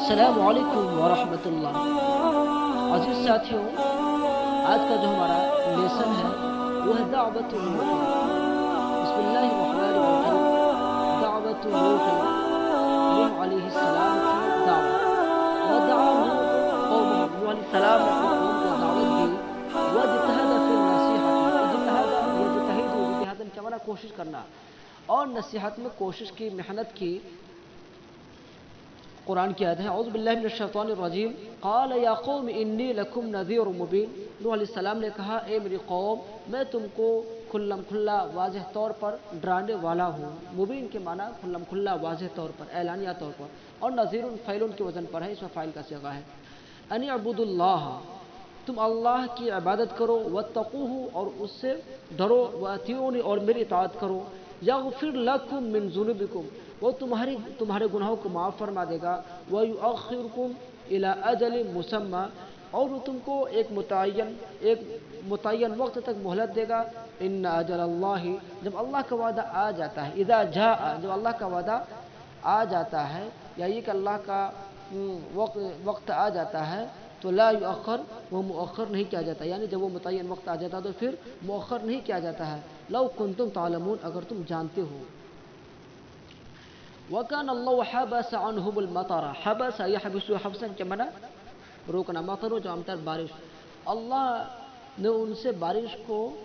अस्सलाम वालेकुम वरहमत अल्लाह। अजीज साथियों, आज का जो हमारा लेसन है वो है दावत नूह। बिस्मिल्लाहिर्रहमानिर्रहीम। दावत नूह, नूह अलैहिस्सलाम की दावत। वदअा नूह कौमहु, नूह अलैहिस्सलाम ने अपनी कौम को दावत दी। वज्तहद फिन नसीहति, इज्तहद यज्तहिदु, इज्तिहादन क्या माना कोशिश करना, और नसीहत में कोशिश की, मेहनत की। कुरान की आयत है, औज़ु बिल्लाहि मिनश शैतानिर रजीम, क़ाल या कौम इन्नी लकुम नज़ीरुम मुबीन। नूह अलैहिस्सलाम ने कहा, ए मेरी कौम, मैं तुमको खुल्लम खुल्ला वाज़ेह तौर पर डराने वाला हूँ। मुबीन के माना खुल्लम खुल्ला वाज़ेह तौर पर, ऐलानिया तौर पर, और नज़ीरुन फ़ैलुन के वज़न पर है, इसमें फ़ाइल का सिगा है। अनि अबुदुल्लाह, तुम अल्लाह की इबादत करो, वत्तक़ूहु, और उससे डरो, व अतिऊनी, और मेरी इताअत करो। यग़फ़िर लकुम मिन ज़ुनूबिकुम, वो तुम्हारे गुनाहों को माफ़ फरमा देगा। व युअख़्खिरुकुम इला अजलिन मुसम्मा, और वो तुमको एक मुतय्यन वक्त तक मोहलत देगा। इन्ना अजलल्लाहि, जब अल्लाह का वादा आ जाता है, इज़ा जाअ, जब अल्लाह का वादा आ जाता है, या ये कि अल्लाह का वक्त आ जाता है, तो ला युअख़्खर, वो मुअख़्खर नहीं किया जाता। यानी जब वो मुतय्यन वक्त आ जाता है तो फिर मुअख़्खर नहीं किया जाता है। लौ कुंतुम तालमून, अगर तुम जानते हो। वकान अल्लाहु हबस अन्हुमुल मतरा, हबस यहबिसु हब्सन के मना रोकना, मतरो जो अमतर बारिश। अल्लाह ने उनसे बारिश को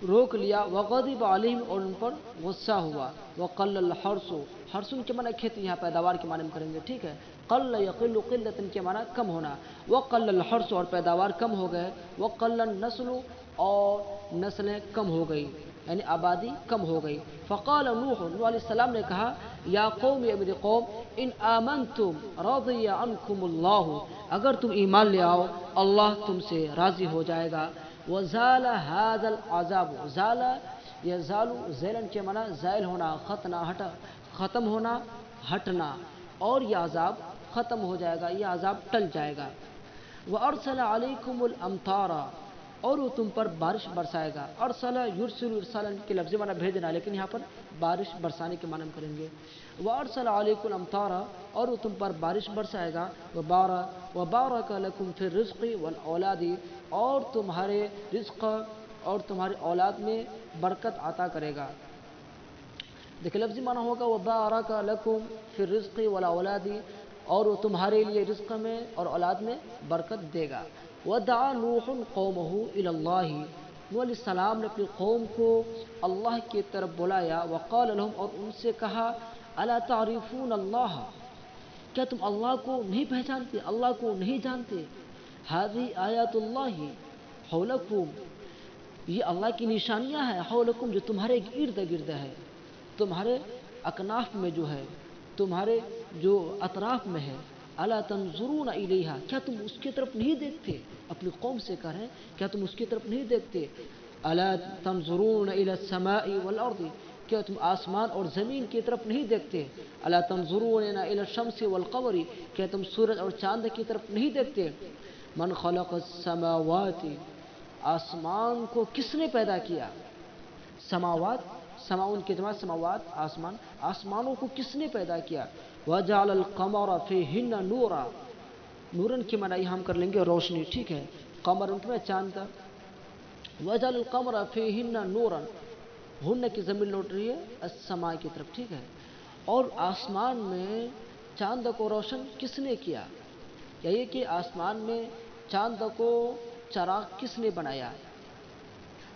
रोक लिया। वग़ज़िब अलैहिम, और उन पर गुस्सा हुआ। वक़ल्लल हर्सु, हर्सुन के माना खेती, यहाँ पैदावार के माने में करेंगे, ठीक है। क़ल्ल यक़िल्लु क़िल्लतन के माना कम होना। वक़ल्लल हर्सु, और पैदावार कम हो गए। वक़ल्लन नस्लु, और नस्लें कम हो गई, यानी आबादी कम हो गई। फ़क़ाल नूह, नूह अलैहिस्सलाम ने कहा, या कौम, या मेरी कौम, इन आमनतुम रज़िय अन्कुमुल्लाहु, अगर तुम ईमान ले आओ, अल्लाह तुमसे राज़ी हो जाएगा। वज़ाल हाज़ल अज़ाब, ज़ाला यज़ालु, ज़ैलन के माना ज़ाइल होना, ख़त्म होना, हटना, और यह अज़ाब ख़त्म हो जाएगा, यह अज़ाब टल जाएगा। व अरसल अलैकुमुल अमतारा, और वो तुम पर बारिश बरसाएगा। अरसला युरसिलु इरसालन के लफ्ज़ माना भेजना, लेकिन यहाँ पर बारिश बरसाने के माने में करेंगे। व अरसल अलैकुम अमतारा, और वो तुम पर बारिश बरसाएगा। व बारक लकुम फिर रिज़्क़ि वल औलादी, और तुम्हारे रिज़्क़ और तुम्हारे औलाद में बरकत अता करेगा। देखिए लफ्ज़ी माना होगा, व बारक लकुम फिर रिज़्क़ि वल औलादी, और वो तुम्हारे लिए रिज़्क़ में और औलाद में बरकत देगा। वदअा नूहुन कौमहु इलल्लाहि, नूह अलैहिस्सलाम ने अपनी कौम को अल्लाह की तरफ बुलाया। वक़ाल लहुम, और उनसे कहा, अला तारिफून अल्लाह, क्या तुम अल्लाह को नहीं पहचानते, अल्लाह को नहीं जानते। हाज़ी आयातुल्लाहि हौलकुम, ये अल्लाह की निशानियाँ हैं, हौलकुम, जो तुम्हारे इर्द गिर्द है, तुम्हारे अकनाफ में जो है, तुम्हारे जो अतराफ में है। अला तंजुरून इलैहा, क्या तुम उसकी तरफ नहीं देखते। अपनी कौम से करें, क्या तुम उसकी तरफ नहीं देखते। अला तंजुरून इला समाई वल अर्दी, क्या तुम आसमान और ज़मीन की तरफ नहीं देखते। अला तंजुरून इला शम्सी वल क़मरी, क्या तुम सूरज और चांद की तरफ नहीं देखते। मन खलक़स समावाति, आसमान को किसने पैदा किया। समावात, समाउन के जमा समावात, आसमान, आसमानों को किसने पैदा किया। वजअल क़मर फ़ीहिन्ना नूरा, नूरन की मनाई हम कर लेंगे रोशनी, ठीक है। कमर उनके में चांद का। वजअल क़मर फ़ीहिन्ना नूरन, हुन्न की ज़मीन लौट रही है अस्समा की तरफ, ठीक है। और आसमान में चांद को रोशन किसने किया। यही कि आसमान में चांद को चराग किसने बनाया।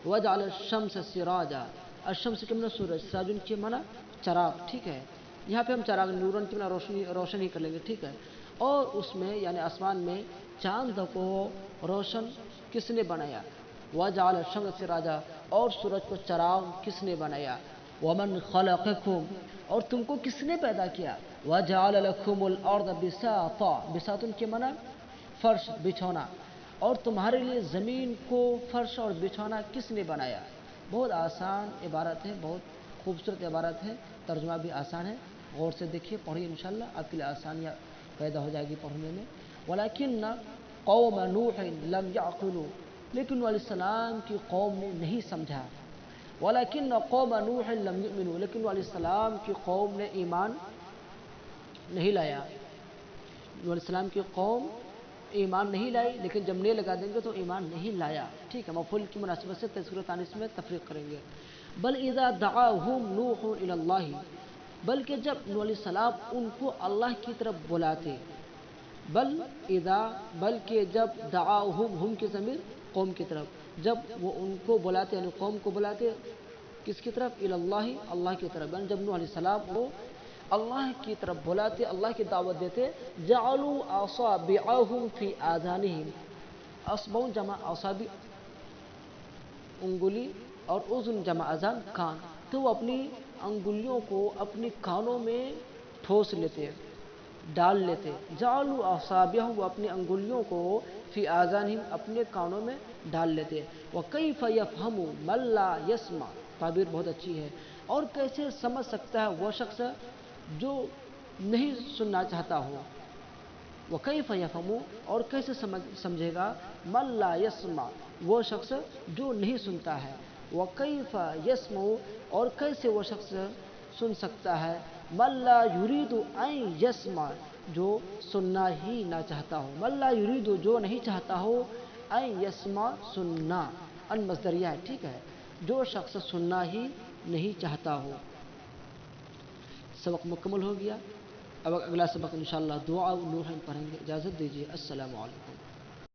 वजअल शम्स सिराजा, अशम्स के मना सूरज, सिराजुन के मना चराग, ठीक है। यहाँ पे हम चराग नूरन के मना रोशन ही कर लेंगे, ठीक है। और उसमें यानी आसमान में चांद को रोशन किसने बनाया। वजअल शम्स सिराजा, और सूरज को चराग किसने बनाया। वमन खलक़कुम, और तुमको किसने पैदा किया। वजअल लकुमुल अर्द बिसाता, बिसातुन के मना फर्श, बिछौना, और तुम्हारे लिए ज़मीन को फर्श और बिछौना किसने बनाया। बहुत आसान इबारत है, बहुत खूबसूरत इबारत है, तर्जुमा भी आसान है। गौर से देखिए, पढ़िए, इंशाअल्लाह आपके लिए आसानियाँ पैदा हो जाएगी पढ़ने में। वलाकिन कौम नूह लम यअक़िलू, लेकिन नूह अलैहिस्सलाम की कौम ने नहीं समझा। वलाकिन कौम नूह लम युमिनू, लेकिन नूह अलैहिस्सलाम की कौम ने ईमान नहीं लाया। علیہ السلام کی قوم ایمان نہیں لائی، لیکن جب نے لگا دیں گے تو ایمان نہیں لایا، ٹھیک ہے، مفعول کی مناسبت سے تذکرہ تانیث میں تفریق کریں گے۔ بل اذا دعاهم نوح الی اللہ، بلکہ جب نوح علیہ السلام ان کو اللہ کی طرف بلاتے، بل اذا بلکہ جب دعاهم ہم کی ضمیر قوم کی طرف، جب وہ ان کو بلاتے یعنی قوم کو بلاتے کس کی طرف؟ الی اللہ، اللہ کی طرف، یعنی جب نوح علیہ السلام وہ اللہ کی طرف بلاتے، اللہ کی دعوت دیتے، جعلوا اصابعهم فی آذانہم، اصبع جمع اصابع انگلی، اور اذن جمع اذان کان، تو وہ اپنی انگلیوں کو اپنی کانوں میں ٹھوس لیتے، ڈال لیتے، جعلوا اصابعهم، وہ اپنی انگلیوں کو فی آذانہم اپنے کانوں میں ڈال لیتے۔ وکیف یفہم من لا یسمع، تعبیر بہت اچھی ہے، اور کیسے سمجھ سکتا ہے وہ شخص جو نہیں سننا چاہتا ہو۔ وکیف یفہم، اور کیسے سمجھے گا، من لا یسمع، وہ شخص جو نہیں سنتا ہے، وکیف یسمع، اور کیسے وہ شخص سن سکتا ہے، من لا یرید ان یسمع، جو سننا ہی نہ چاہتا ہو، من لا یرید جو نہیں چاہتا ہو، ان یسمع سننا، ان مصدریہ ہے، ٹھیک ہے، جو شخص سننا ہی نہیں چاہتا ہو۔ سبق مکمل ہو گیا، اب اگلا سبق انشاءاللہ دعا نوح پڑھیں گے، اجازت دیجیے، السلام علیکم۔